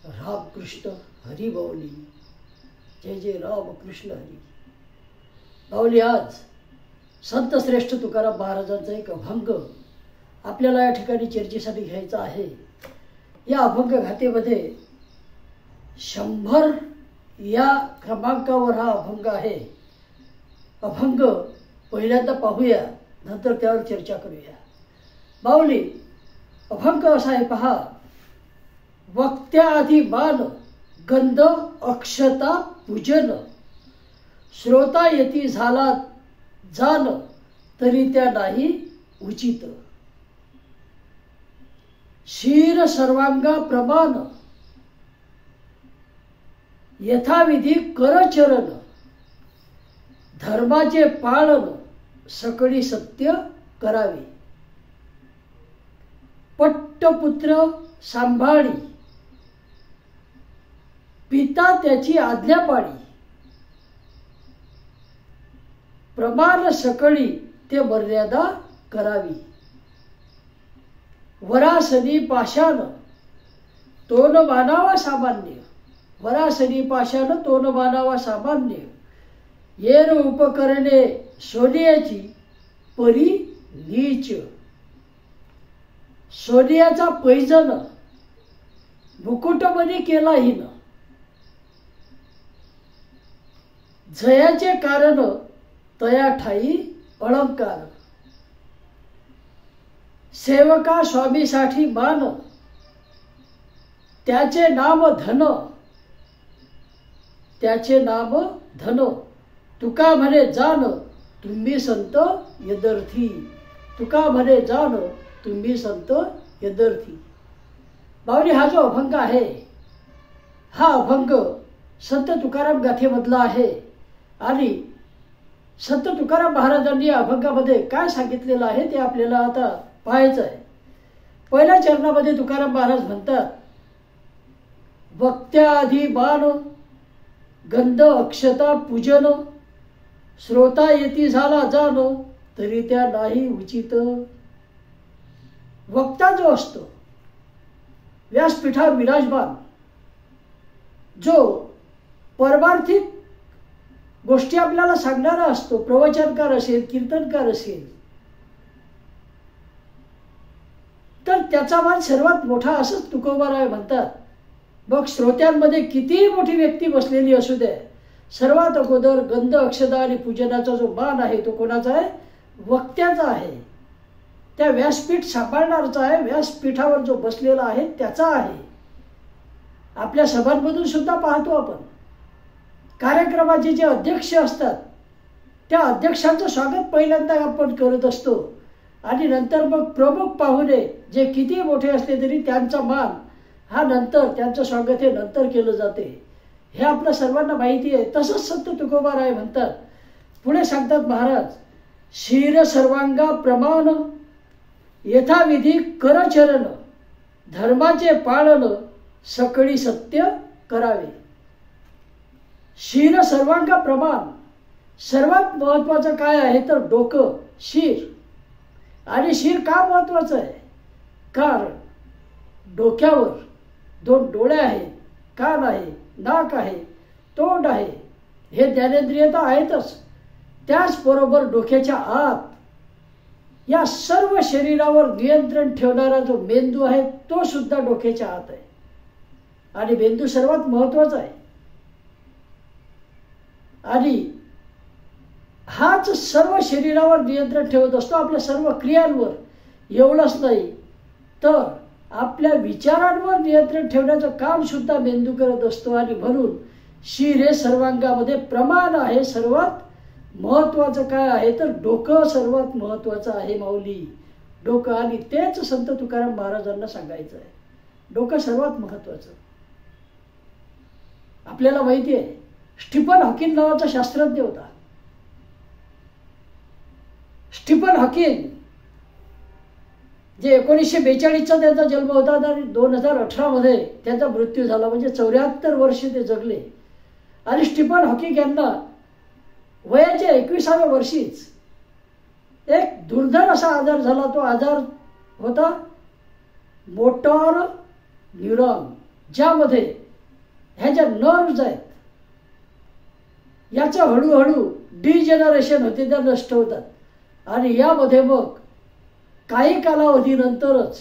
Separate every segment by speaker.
Speaker 1: रामकृष्ण हरी बाऊली. जय जय रामकृष्ण हरी. बाऊली, आज संत श्रेष्ठ तुकाराम महाराजांचा एक अभंग आपल्याला या ठिकाणी चर्चेसाठी घ्यायचा आहे. या अभंग घातेमध्ये 100 या क्रमांकावर हा अभंग आहे. अभंग पहिल्यांदा पाहूया, नंतर त्यावर चर्चा करूया. बाऊली, अभंग असा आहे पहा. वक्त्याआधी मान गंध अक्षता पूजन, श्रोता यती झाला जान, तरी त्या नाही उचित. शीर सर्वांगा प्रमाण, यथाविधी करचरण, धर्माचे पालन सकळी सत्य करावे. पट्टपुत्र सांभाळी, पिता त्याची आज्ञा पाळी. प्रमाण सकळी ते मर्यादा करावी. वरासनी पाषाण तोन मानावा सामान्य, वरासनी पाषाण तोन मानावा सामान्य. येर उपकरणे सोन्याची परी नीच. सोन्याचा पैजन मुकुटमणी केला हिन, जयाचे कारण तया ठाई अलंकार. सेवका स्वामीसाठी मान, त्याचे नाम धन, त्याचे नाम धन. तुका म्हणे जाण तुम्ही संत यदर्थी, तुका म्हणे जाण तुम्ही संत यदर्थी. बावली, हा जो अभंग आहे हा अभंग संत तुकाराम गाथेमधला आहे. आणि संत तुकाराम महाराजांनी या अभंगामध्ये काय सांगितलेलं आहे ते आपल्याला आता पाहायचं आहे. पहिल्या चरणामध्ये तुकाराम महाराज म्हणतात, वक्त्याआधी मान गंध अक्षता पूजन, श्रोता येती झाला जाण, तरी त्या नाही उचित. वक्ता जो असतो व्यासपीठावर विराजमान, जो परमार्थिक गोष्टी आपल्याला सांगणारा असतो, प्रवचनकार असेल, कीर्तनकार असेल, तर त्याचा मान सर्वात मोठा असंच तुकोबाराय म्हणतात. मग श्रोत्यांमध्ये कितीही मोठी व्यक्ती बसलेली असू दे, सर्वात अगोदर गंध अक्षता आणि पूजनाचा जो मान आहे तो कोणाचा आहे? वक्त्याचा आहे. त्या व्यासपीठ सांभाळणारचा आहे, व्यासपीठावर जो बसलेला आहे त्याचा आहे. आपल्या सभांमधून सुद्धा पाहतो आपण, कार्यक्रमाचे जे अध्यक्ष असतात त्या अध्यक्षांचं स्वागत पहिल्यांदा आपण करत असतो. आणि नंतर मग प्रमुख पाहुणे जे किती मोठे असले तरी त्यांचा मान हा नंतर, त्यांचं स्वागत हे नंतर केलं जाते. हे आपल्या सर्वांना माहिती आहे. तसंच संत तुकोबाराय म्हणतात. पुढे सांगतात महाराज, शीर सर्वांगा प्रमाण, यथाविधी करचरण, धर्माचे पालन सकळी सत्य करावे. शीर सर्वांगा प्रमाण, सर्वात महत्वाचं काय आहे तर डोकं, शीर. आणि शीर का महत्वाचं आहे? कारण डोक्यावर 2 डोळे आहेत, कान आहे, नाक आहे, तोंड आहे, हे ज्ञानेंद्रिय तर आहेतच. त्याचबरोबर डोक्याच्या आत या सर्व शरीरावर नियंत्रण ठेवणारा जो मेंदू आहे तो सुद्धा डोक्याच्या आत आहे. आणि मेंदू सर्वात महत्वाचा आहे. आणि हाच सर्व शरीरावर नियंत्रण ठेवत असतो, आपल्या सर्व क्रियांवर. एवढंच नाही तर आपल्या विचारांवर नियंत्रण ठेवण्याचं काम सुद्धा मेंदू करत असतो. आणि म्हणून शीर हे सर्वांगामध्ये प्रमाण आहे. सर्वात महत्वाचं काय आहे तर डोकं सर्वात महत्वाचं आहे माऊली, डोकं. आणि तेच संत तुकाराम महाराजांना सांगायचं आहे, डोकं सर्वात महत्वाचं. आपल्याला माहिती आहे, स्टीफन हॉकिंग नावाचा शास्त्रज्ञ होता. स्टीफन हॉकिंग जे 1942चा त्यांचा जन्म होता आणि 2018 मध्ये त्यांचा मृत्यू झाला. म्हणजे 74 वर्ष ते जगले. आणि स्टीफन हॉकिंग यांना वयाच्या 21व्या वर्षीच एक दुर्धर असा आजार झाला. तो आजार होता मोटॉर न्यूरॉन ज्यामध्ये ह्या ज्या नर्व्ज आहेत याचं हळूहळू डिजेनरेशन होते, त्या नष्ट होतात आणि यामध्ये मग काही कालावधीनंतरच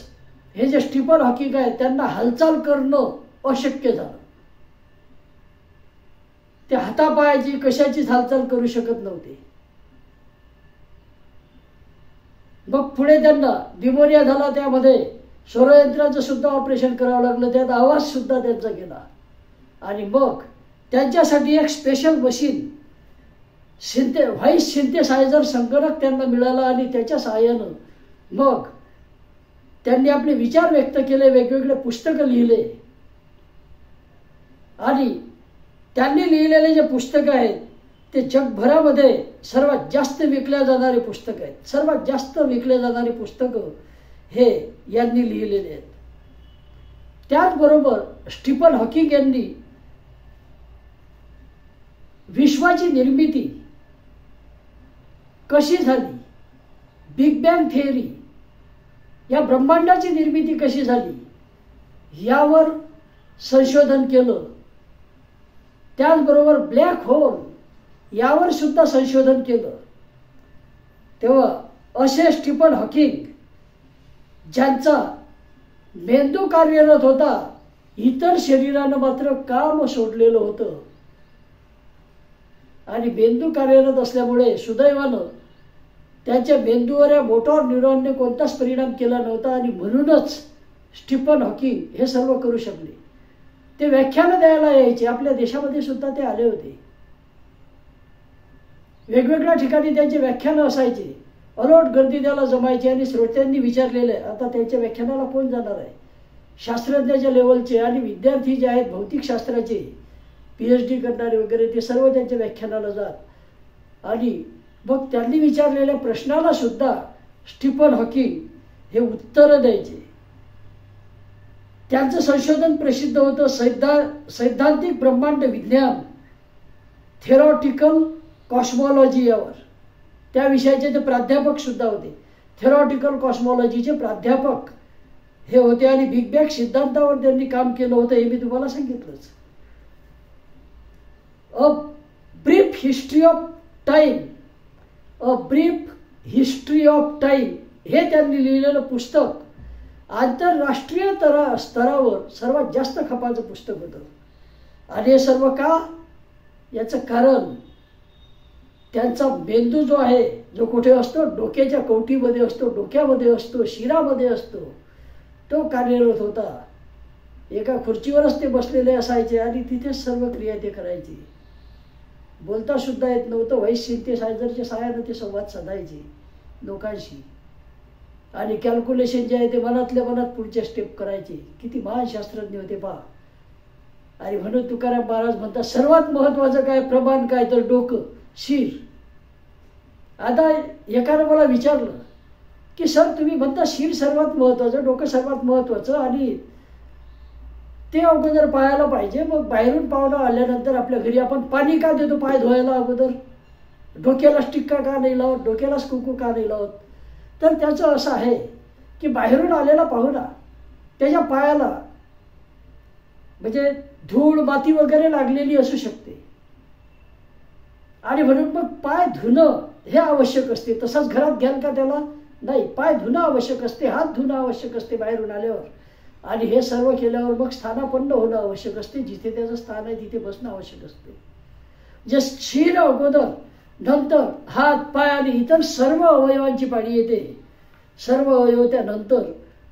Speaker 1: हे जे स्टीफन हॉकिंग आहेत त्यांना हालचाल करणं अशक्य झालं. ते हातापायाची कशाचीच हालचाल करू शकत नव्हते. मग पुढे त्यांना निमोनिया झाला, त्यामध्ये स्वरयंत्राचं सुद्धा ऑपरेशन करावं लागलं, त्यात आवाज सुद्धा त्यांचा गेला आणि मग त्यांच्यासाठी एक स्पेशल मशीन व्हाईस सिंथेसायझर संगणक त्यांना मिळाला आणि त्याच्या सहाय्यानं मग त्यांनी आपले विचार व्यक्त केले, वेगवेगळे पुस्तकं लिहिले आणि त्यांनी लिहिलेले जे पुस्तकं आहेत ते जगभरामध्ये सर्वात जास्त विकल्या जाणारे पुस्तक आहेत. सर्वात जास्त विकले जाणारे पुस्तकं हे यांनी लिहिलेले आहेत. त्याचबरोबर स्टीफन हॉकिंग यांनी विश्वाची निर्मिती कशी झाली, बिग बँग थिअरी, या ब्रह्मांडाची निर्मिती कशी झाली यावर संशोधन केलं. त्याचबरोबर ब्लॅक होल यावर सुद्धा संशोधन केलं. तेव्हा असे स्टीफन हॉकिंग ज्यांचा मेंदू कार्यरत होता, इतर शरीरानं मात्र काम सोडलेलं होतं आणि मेंदू कार्यरत असल्यामुळे सुदैवानं त्यांच्या मेंदूवर या मोटॉर न्यूरॉनने कोणताच परिणाम केला नव्हता आणि म्हणूनच स्टीफन हॉकिंग हे सर्व करू शकले. ते व्याख्यानं द्यायला यायचे, आपल्या देशामध्ये सुद्धा ते आले होते. वेगवेगळ्या ठिकाणी त्यांचे व्याख्यानं असायचे, अलोट गर्दी त्याला जमायची आणि श्रोत्यांनी विचारलेलं आहे आता त्यांच्या व्याख्यानाला कोण जाणार आहे. शास्त्रज्ञाच्या लेवलचे आणि विद्यार्थी जे आहेत भौतिकशास्त्राचे PhD करणारे वगैरे ते सर्व त्यांच्या व्याख्यानाला जात आणि मग त्यांनी विचारलेल्या प्रश्नाला सुद्धा स्टीफन हॉकिंग हे उत्तरं द्यायचे. त्यांचं संशोधन प्रसिद्ध होतं सैद्धांतिक ब्रह्मांड विज्ञान, थेरॉटिकल कॉस्मॉलॉजी यावर. त्या विषयाचे ते प्राध्यापक सुद्धा होते. थेरॉटिकल कॉस्मॉलॉजीचे प्राध्यापक हे होते आणि बिग बँग सिद्धांतावर त्यांनी काम केलं होतं, हे मी तुम्हाला सांगितलंच. A brief history of time, a brief history of time हे त्यांनी लिहिलेलं पुस्तक आंतरराष्ट्रीय स्तरावर सर्वात जास्त खपाचं पुस्तक होतं. आणि हे सर्व का? याचं कारण त्यांचा मेंदू जो आहे, जो कुठे असतो, डोक्याच्या कवटीमध्ये असतो, डोक्यामध्ये असतो, शिरामध्ये असतो, तो कार्यरत होता. एका खुर्चीवरच ते बसलेले असायचे आणि तिथेच सर्व क्रिया ते करायचे. बोलता सुद्धा येत नव्हतं. व्हॉइस सिंथेसायझरच्या सहाय्याने ते संवाद साधायचे लोकांशी आणि कॅल्क्युलेशन जे आहे ते मनातल्या मनात पुढच्या स्टेप करायचे. किती महान शास्त्रज्ञ होते पहा. आणि म्हणून तुकाराम महाराज म्हणतात सर्वात महत्वाचं काय, प्रमाण काय, तर डोकं, शिर. आता एकानं मला विचारलं की सर तुम्ही म्हणता शिर सर्वात महत्वाचं, डोकं सर्वात महत्वाचं आणि ते अगोदर पाहायला पाहिजे, मग बाहेरून पाहुणं आल्यानंतर आपल्या घरी आपण पाणी का देतो पाय धुवायला अगोदर, डोक्यालाच टिक्का का नाही लावत, डोक्यालाच कुंकू का नाही लावत. तर त्याचं असं आहे की बाहेरून आलेला पाहुणा त्याच्या पायाला म्हणजे धूळ माती वगैरे लागलेली असू शकते आणि म्हणून मग पाय धुणं हे आवश्यक असते. तसंच घरात घ्याल का त्याला? नाही, पाय धुणं आवश्यक असते, हात धुणं आवश्यक असते बाहेरून आल्यावर. आणि हे सर्व केल्यावर मग स्थानापन्न होणं आवश्यक असते. जिथे त्याचं स्थान आहे तिथे बसणं आवश्यक असते. जे शिर अगोदर, नंतर हात पाय आणि इतर सर्व अवयवांची पाळी येते. सर्व अवयव त्यानंतर,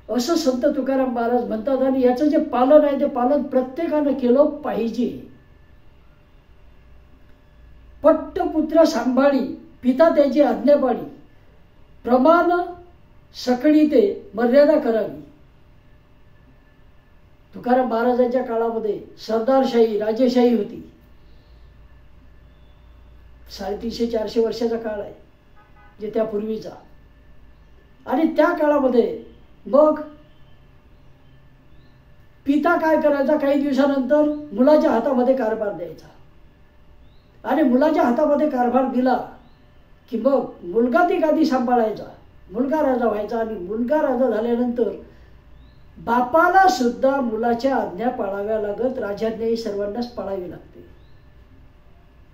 Speaker 1: असं संत तुकाराम महाराज म्हणतात. आणि याचं जे पालन आहे ते पालन प्रत्येकानं केलं पाहिजे. पट्टपुत्र सांभाळी पिता त्याची आज्ञा पाळी, प्रमाण सकळी ते मर्यादा करावी. तुकाराम महाराजांच्या काळामध्ये सरदारशाही, राजेशाही होती. 350-400 वर्षाचा काळ आहे जे त्यापूर्वीचा. आणि त्या काळामध्ये मग पिता काय करायचा, काही दिवसानंतर मुलाच्या हातामध्ये कारभार द्यायचा. आणि मुलाच्या हातामध्ये कारभार दिला की मग मुलगा ती गादी सांभाळायचा, मुलगा राजा व्हायचा. आणि मुलगा राजा झाल्यानंतर बापाला सुद्धा मुलाच्या आज्ञा पाळाव्या लागत, राजाज्ञाही सर्वांनाच पाळावी लागते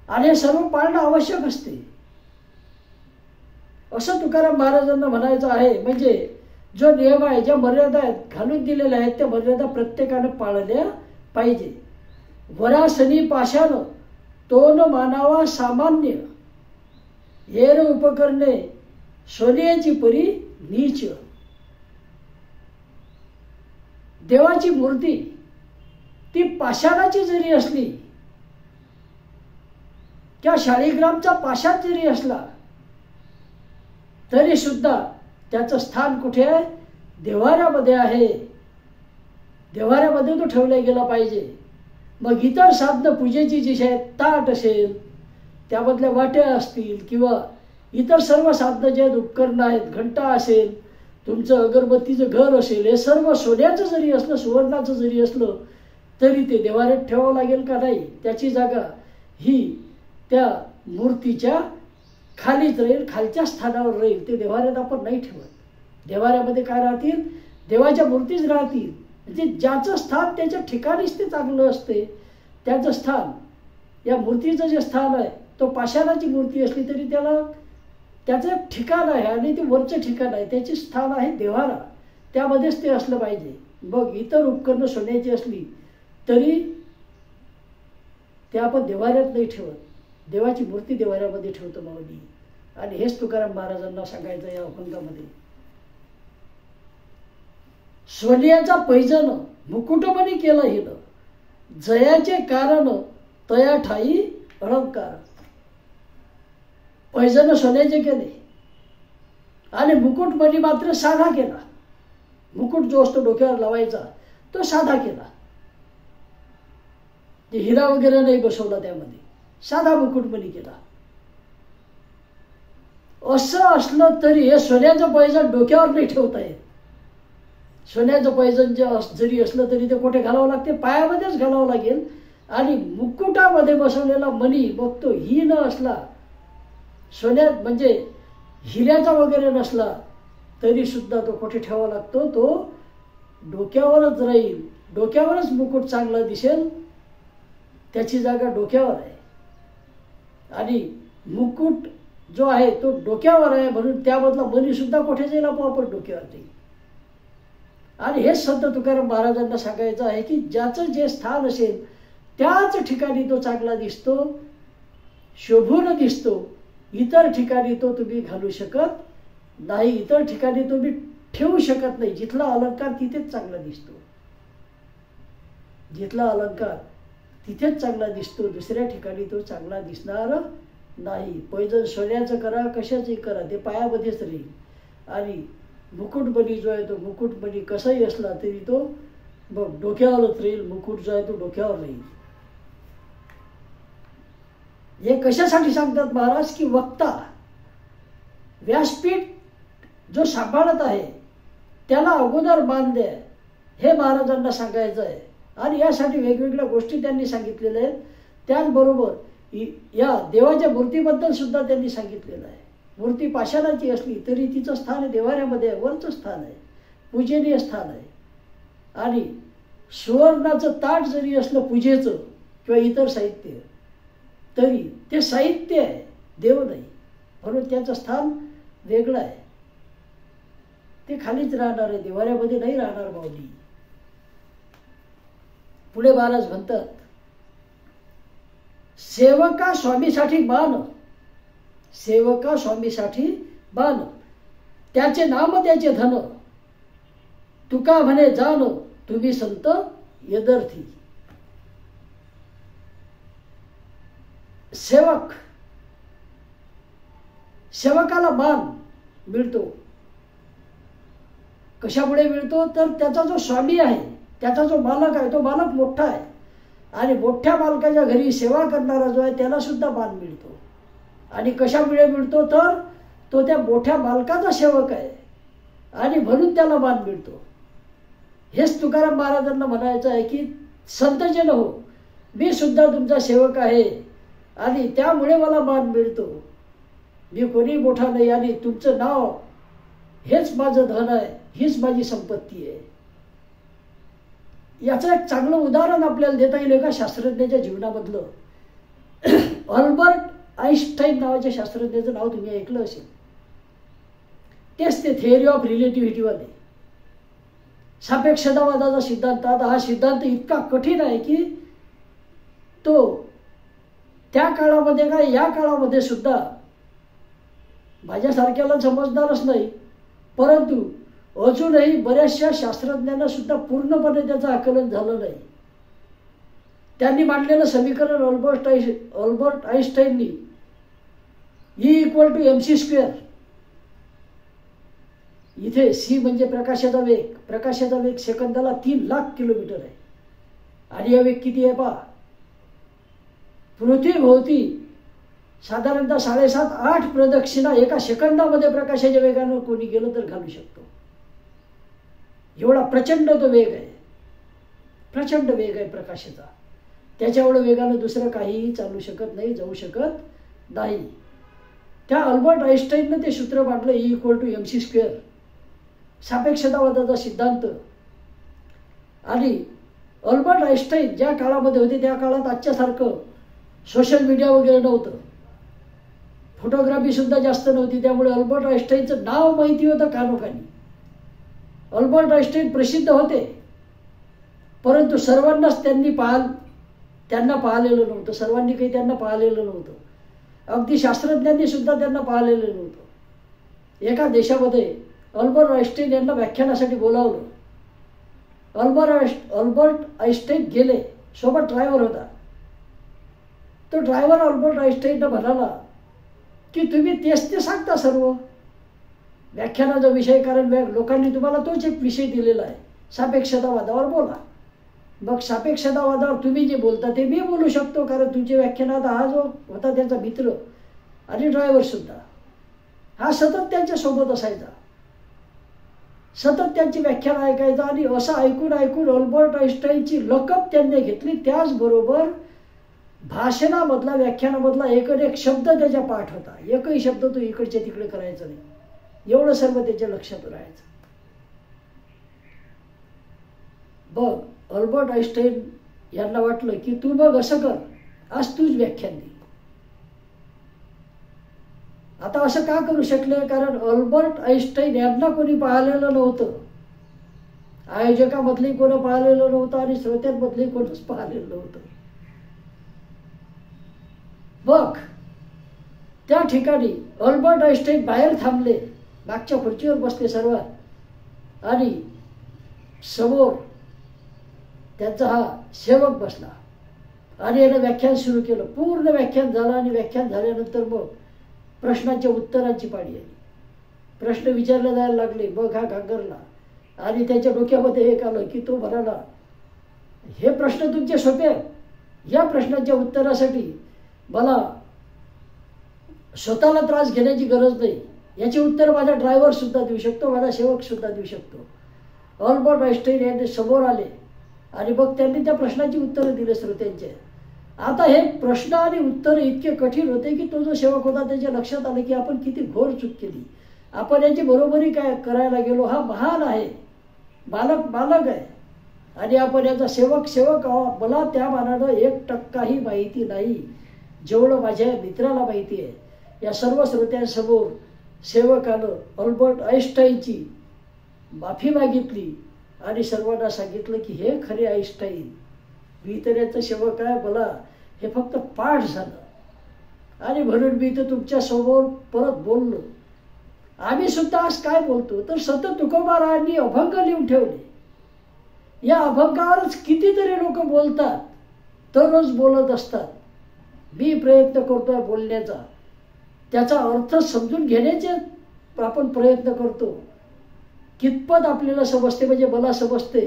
Speaker 1: आणि हे सर्व पाळणं आवश्यक असते असं तुकाराम महाराजांना म्हणायचं आहे. म्हणजे जो नियम आहे, ज्या मर्यादा आहेत घालून दिलेल्या आहेत, त्या मर्यादा प्रत्येकानं पाळल्या पाहिजे. वरासनी पाशान तो न मानावा सामान्य, हेर उपकरणे सोन्याची परी नीच. देवाची मूर्ती ती पाषाणाची जरी असली किंवा शाळीग्रामचा पाषाण जरी असला तरी सुद्धा त्याचं स्थान कुठे आहे? देव्हाऱ्यामध्ये आहे. देव्हाऱ्यामध्ये तो ठेवला गेला पाहिजे. मग इतर साधनं पूजेची जी आहेत, ताट असेल, त्यामधल्या वाट्या असतील किंवा इतर सर्व साधनं जे आहेत, उपकरणं आहेत, घंटा असेल, तुमचं अगरबत्तीचं घर असेल, हे सर्व सोन्याचं जरी असलं, सुवर्णाचं जरी असलं तरी ते देव्हाऱ्यात ठेवावं लागेल का नाही? त्याची जागा ही त्या मूर्तीच्या खालीच राहील, खालच्या स्थानावर राहील. ते देव्हाऱ्यात आपण नाही ठेवत. देव्हाऱ्यामध्ये काय राहतील? देवाच्या मूर्तीच राहतील. म्हणजे ज्याचं स्थान त्याच्या ठिकाणीच ते चांगलं असते. त्याचं स्थान, या मूर्तीचं जे स्थान आहे, तो पाषाणाची मूर्ती असली तरी त्याला त्याचं ठिकाण आहे आणि ते वरचं ठिकाण आहे, त्याचे स्थान आहे देव्हारा, त्यामध्येच ते असलं पाहिजे. मग इतर उपकरणं सोन्याची असली तरी ते आपण देव्हाऱ्यात नाही ठेवत. देवाची मूर्ती देव्हाऱ्यामध्ये ठेवतो माऊली. आणि हेच तुकाराम महाराजांना सांगायचं या अभंगामध्ये. सोन्याचा पैजन मुकुटमणी केलं हिनं, जयाचे कारण तया ठाई अलंकार. पैजन सोन्याचे केले आणि मुकुटमणी मात्र साधा केला. मुकुट जो असतो डोक्यावर लावायचा तो साधा केला. हिरा वगैरे नाही बसवला, त्यामध्ये साधा मुकुटमणी केला. असं असलं तरी हे सोन्याचं पैजण डोक्यावर नाही ठेवता येत. सोन्याचं पैजण जरी असलं तरी ते कुठे घालावं लागते? पायामध्येच घालावं लागेल. आणि मुकुटामध्ये बसवलेला मणी मग तो ही न असला, सोन्यात म्हणजे हिऱ्याचा वगैरे नसला तरी सुद्धा तो कुठे ठेवावा लागतो? तो डोक्यावरच राहील. डोक्यावरच मुकुट चांगला दिसेल, त्याची जागा डोक्यावर आहे. आणि मुकुट जो आहे तो डोक्यावर आहे म्हणून त्यामधला मणी सुद्धा कुठे जाईल? आपण डोक्यावर जाईल. आणि हेच संत तुकाराम महाराजांना सांगायचं आहे की ज्याचं जे स्थान असेल त्याच ठिकाणी तो चांगला दिसतो, शोभून दिसतो. इतर ठिकाणी तो तुम्ही घालू शकत नाही, इतर ठिकाणी तुम्ही ठेवू शकत नाही. जिथला अलंकार तिथेच चांगला दिसतो, जिथला अलंकार तिथेच चांगला दिसतो, दुसऱ्या ठिकाणी तो चांगला दिसणार नाही. पैजण सोन्याचं करा, कशाचंही करा, ते पायामध्येच राहील. आणि मुकुटमणी जो आहे तो मुकुटमणी कसाही असला तरी तो मग डोक्यावरच राहील. मुकुट जो आहे तो डोक्यावर राहील. हे कशासाठी सांगतात महाराज? की वक्ता, व्यासपीठ जो सांभाळत आहे त्याला अगोदर मान द्या, हे महाराजांना सांगायचं आहे. आणि यासाठी वेगवेगळ्या गोष्टी त्यांनी सांगितलेल्या आहेत. त्याचबरोबर या देवाच्या मूर्तीबद्दल सुद्धा त्यांनी सांगितलेलं आहे. मूर्ती पाषाणाची असली तरी तिचं स्थान देव्हाऱ्यामध्ये आहे, वरचं स्थान आहे, पूजनीय स्थान आहे. आणि सुवर्णाचं ताट जरी असलं पूजेचं किंवा इतर साहित्य तरी ते साहित्य आहे, देव नाही, म्हणून त्याचं स्थान वेगळं आहे. ते खालीच राहणार आहे, देव्हाऱ्यामध्ये नाही राहणार माऊली. पुढे महाराज म्हणतात, सेवका स्वामीसाठी मान, सेवका स्वामीसाठी बाण, त्याचे नाम त्याचे धन, तुका म्हणे जाण तुम्ही संत यदर्थी. सेवक, सेवकाला मान मिळतो. कशामुळे मिळतो? तर त्याचा जो स्वामी आहे, त्याचा जो मालक आहे, तो मालक मोठा आहे. आणि मोठ्या मालकाच्या घरी सेवा करणारा जो आहे त्याला सुद्धा मान मिळतो. आणि कशामुळे मिळतो? तर तो त्या मोठ्या मालकाचा सेवक आहे आणि म्हणून त्याला मान मिळतो. हेच तुकाराम महाराजांना म्हणायचं आहे की संतजन हो, मी सुद्धा तुमचा सेवक आहे आणि त्यामुळे मला मान मिळतो. मी कोणी मोठा नाही आणि तुमचं नाव हेच माझं धन आहे, हीच माझी संपत्ती आहे. याचं एक चांगलं उदाहरण आपल्याला देता येईल एका शास्त्रज्ञाच्या जीवनामधलं. अल्बर्ट आइन्स्टाईन नावाच्या शास्त्रज्ञाचं नाव तुम्ही ऐकलं असेल. तेच ते थिअरी ऑफ रिलेटिव्हिटीवाले सापेक्षतावादाचा सिद्धांत. आता हा सिद्धांत इतका कठीण आहे की तो त्या काळामध्ये काय या काळामध्ये सुद्धा माझ्यासारख्याला समजणारच नाही, परंतु अजूनही बऱ्याचशा शास्त्रज्ञांना सुद्धा पूर्णपणे त्याचं आकलन झालं नाही. त्यांनी मांडलेलं समीकरण अल्बर्ट आइन्स्टाईननी E=mc². इथे सी म्हणजे प्रकाशाचा वेग. प्रकाशाचा वेग सेकंदाला 3 लाख किलोमीटर आहे. आणि हा वेग किती आहे पहा. पृथ्वीभोवती साधारणतः 7.5-8 प्रदक्षिणा एका सेकंदामध्ये प्रकाशाच्या वेगानं कोणी गेलं तर घालू शकतो. एवढा प्रचंड तो वेग आहे. प्रचंड वेग आहे प्रकाशाचा. त्याच्या एवढं वेगानं दुसरं काहीही चालू शकत नाही, जाऊ शकत नाही. त्या अल्बर्ट आइन्स्टाईननं ते सूत्र मांडलं E=mc². सापेक्षतावादाचा सिद्धांत. आणि अल्बर्ट आइन्स्टाईन ज्या काळामध्ये होते त्या काळात आजच्यासारखं सोशल मीडिया वगैरे नव्हतं, फोटोग्राफी सुद्धा जास्त नव्हती. त्यामुळे अल्बर्ट आइन्स्टाईनचं नाव माहिती होतं कानोकानी. अल्बर्ट आइन्स्टाईन प्रसिद्ध होते, परंतु सर्वांनाच त्यांना पाहिलेलं नव्हतं. सर्वांनी काही त्यांना पाहिलेलं नव्हतं. अगदी शास्त्रज्ञांनी सुद्धा त्यांना पाहिलेलं नव्हतं. एका देशामध्ये अल्बर्ट आइन्स्टाईन यांना व्याख्यानासाठी बोलावलं. अल्बर्ट आइन्स्टाईन गेले. सोबत ड्रायव्हर होता. तो ड्रायव्हर अल्बर्ट आइन्स्टाईनला म्हणाला की तुम्ही तेच ते सांगता सर्व व्याख्यानाचा विषय, कारण लोकांनी तुम्हाला तोच एक विषय दिलेला आहे, सापेक्षतावादावर बोला. मग सापेक्षतावादावर तुम्ही जे बोलता ते मी बोलू शकतो, कारण तुमच्या व्याख्यानात हा जो होता त्याचा मित्र आणि ड्रायव्हर सुद्धा हा सतत त्यांच्यासोबत असायचा. सतत त्यांची व्याख्यान ऐकायचा. आणि असं ऐकून ऐकून अल्बर्ट आइन्स्टाईनची लकब त्यांनी घेतली. त्याचबरोबर भाषणामधला व्याख्यानामधला एक शब्द त्याच्या पाठ होता. एकही शब्द तो इकडच्या तिकडे करायचा नाही. एवढं सर्व त्याच्या लक्षात राहायचं. बघ, अल्बर्ट आइन्स्टाईन यांना वाटलं की तू बघ असं कर, आज तूच व्याख्यान दे. आता असं का करू शकले, कारण अल्बर्ट आइन्स्टाईन यांना कोणी पाहिलेलं नव्हतं. आयोजकामधली कोणी पाहिलेलं नव्हतं आणि श्रोत्यांमधली कोणीच पाहिलेलं नव्हतं. बघ, त्या ठिकाणी अल्बर्ट आइन्स्टाईन बाहेर थांबले, मागच्या खुर्चीवर बसले सर्वात, आणि समोर त्यांचा हा सेवक बसला आणि यानं व्याख्यान सुरू केलं. पूर्ण व्याख्यान झालं आणि व्याख्यान झाल्यानंतर मग प्रश्नांच्या उत्तरांची पाळी आली. प्रश्न विचारले जायला लागले. बघ, हा घागरला आणि त्याच्या डोक्यामध्ये एक आलं की तो म्हणाला, हे प्रश्न तुमचे सोपे आहेत, या प्रश्नांच्या उत्तरासाठी मला स्वतःला त्रास घेण्याची गरज नाही. याचे उत्तर माझा ड्रायव्हर सुद्धा देऊ शकतो, माझा सेवक सुद्धा देऊ शकतो. अल्बर्ट आइन्स्टाईन यांनी समोर आले आणि मग त्यांनी त्या प्रश्नाची उत्तरं दिले श्रोत्यांचे. आता हे प्रश्न आणि उत्तर इतके कठीण होते की तो जो सेवक होता त्याच्या लक्षात आलं की आपण किती घोर चूक केली. आपण याची बरोबरी काय करायला गेलो. हा महान आहे, बालक आहे, आणि आपण याचा सेवक मला त्या मानानं 1% माहिती नाही जेवढं माझ्या मित्राला माहिती आहे. या सर्व श्रोत्यांसमोर सेवकानं अल्बर्ट आइन्स्टाईनची माफी मागितली आणि सर्वांना सांगितलं की हे खरे आइन्स्टाईन, मी तर याचं सेवक आहे, मला हे फक्त पाठ झालं आणि म्हणून मी तर तुमच्या समोर परत बोललो. आम्ही सुद्धा आज काय बोलतो तर संत तुकोबारायांनी अभंग लिहून ठेवले. या अभंगावरच कितीतरी लोक बोलतात, दररोज बोलत असतात. मी प्रयत्न करतोय बोलण्याचा, त्याचा अर्थ समजून घेण्याचे आपण प्रयत्न करतो. कितपत आपल्याला समजते म्हणजे मला समजते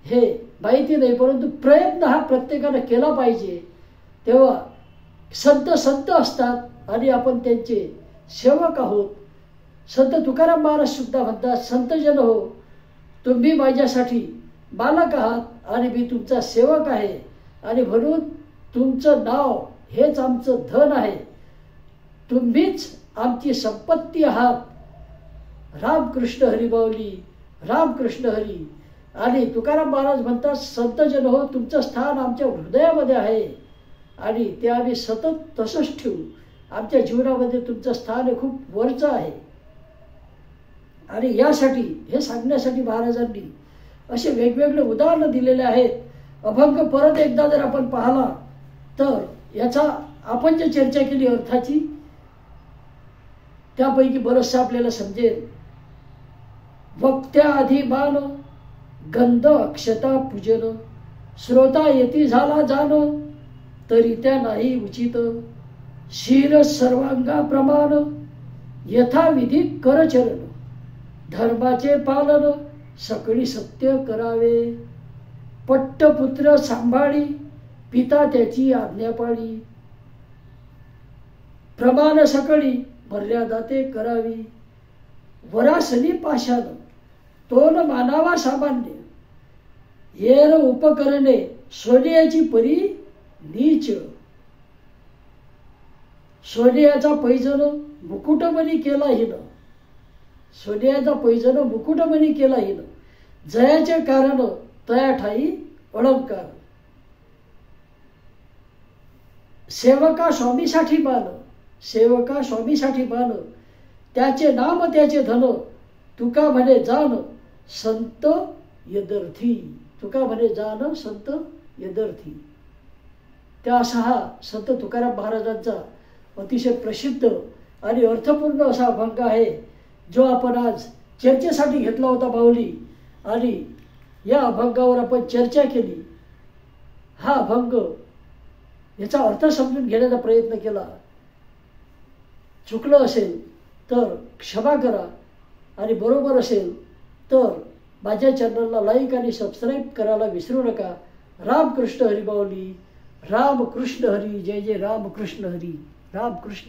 Speaker 1: हे माहिती नाही, परंतु प्रयत्न हा प्रत्येकाने केला पाहिजे. तेव्हा संत असतात आणि आपण त्यांचे सेवक आहोत. संत तुकाराम महाराज सुद्धा म्हणतात, संतजन हो तुम्ही माझ्यासाठी बालक आहात आणि मी तुमचा सेवक आहे, आणि म्हणून तुमचं नाव हेच आमचं धन आहे, तुम्हीच आमची संपत्ती आहात. रामकृष्ण हरी माऊली, रामकृष्ण हरी. आणि तुकाराम महाराज म्हणतात, संत जन हो, तुमचं स्थान आमच्या हृदयामध्ये आहे आणि ते आम्ही सतत तसंच ठेवू. आमच्या जीवनामध्ये तुमचं स्थान हे खूप वरचं आहे. आणि यासाठी हे सांगण्यासाठी महाराजांनी असे वेगवेगळे उदाहरणं दिलेले आहेत. अभंग परत एकदा जर आपण पाहिला तर याचा आपण जे चर्चा केली अर्थाची त्यापैकी बरंचसं आपल्याला समजेल. वक्त्या आधी मान, गंध अक्षता पूजन, श्रोता येती झाला जाण, तरी त्या नाही उचित, शीर सर्वांगा प्रमाण, यथाविधी कर चरण, धर्माचे पालन, सकळी सत्य करावे, पट्टपुत्र सांभाळी, पिता त्याची आज्ञा पाळी, प्रमाण सकळी मर्यादा ते करावी, वरासनी पाषाण, तोन मानावा सामान्य, येर उपकरणे सोन्याची परी नीच, सोन्याचा पैजन मुकुटमणी केला हिन, सोन्याचा पैजन मुकुटमणी केला हिन, जयाचे कारण तया ठाई अलंकार, सेवका स्वामीसाठी मान, सेवका स्वामीसाठी मान, त्याचे नाम त्याचे धन, तुका म्हणे जाण संत यदर्थी, तुका म्हणे जाण संत यदर्थी. त्या असा हा संत तुकाराम महाराजांचा अतिशय प्रसिद्ध आणि अर्थपूर्ण असा अभंग आहे जो आपण आज चर्चेसाठी घेतला होता माऊली. आणि या अभंगावर आपण चर्चा केली. हा अभंग याचा अर्थ समजून घेण्याचा प्रयत्न केला. चुकलं असेल तर क्षमा करा आणि बरोबर असेल तर माझ्या चॅनलला लाईक आणि सबस्क्राईब करायला विसरू नका. रामकृष्ण हरी माऊली. रामकृष्ण हरी. जय जय रामकृष्ण हरी. रामकृष्ण.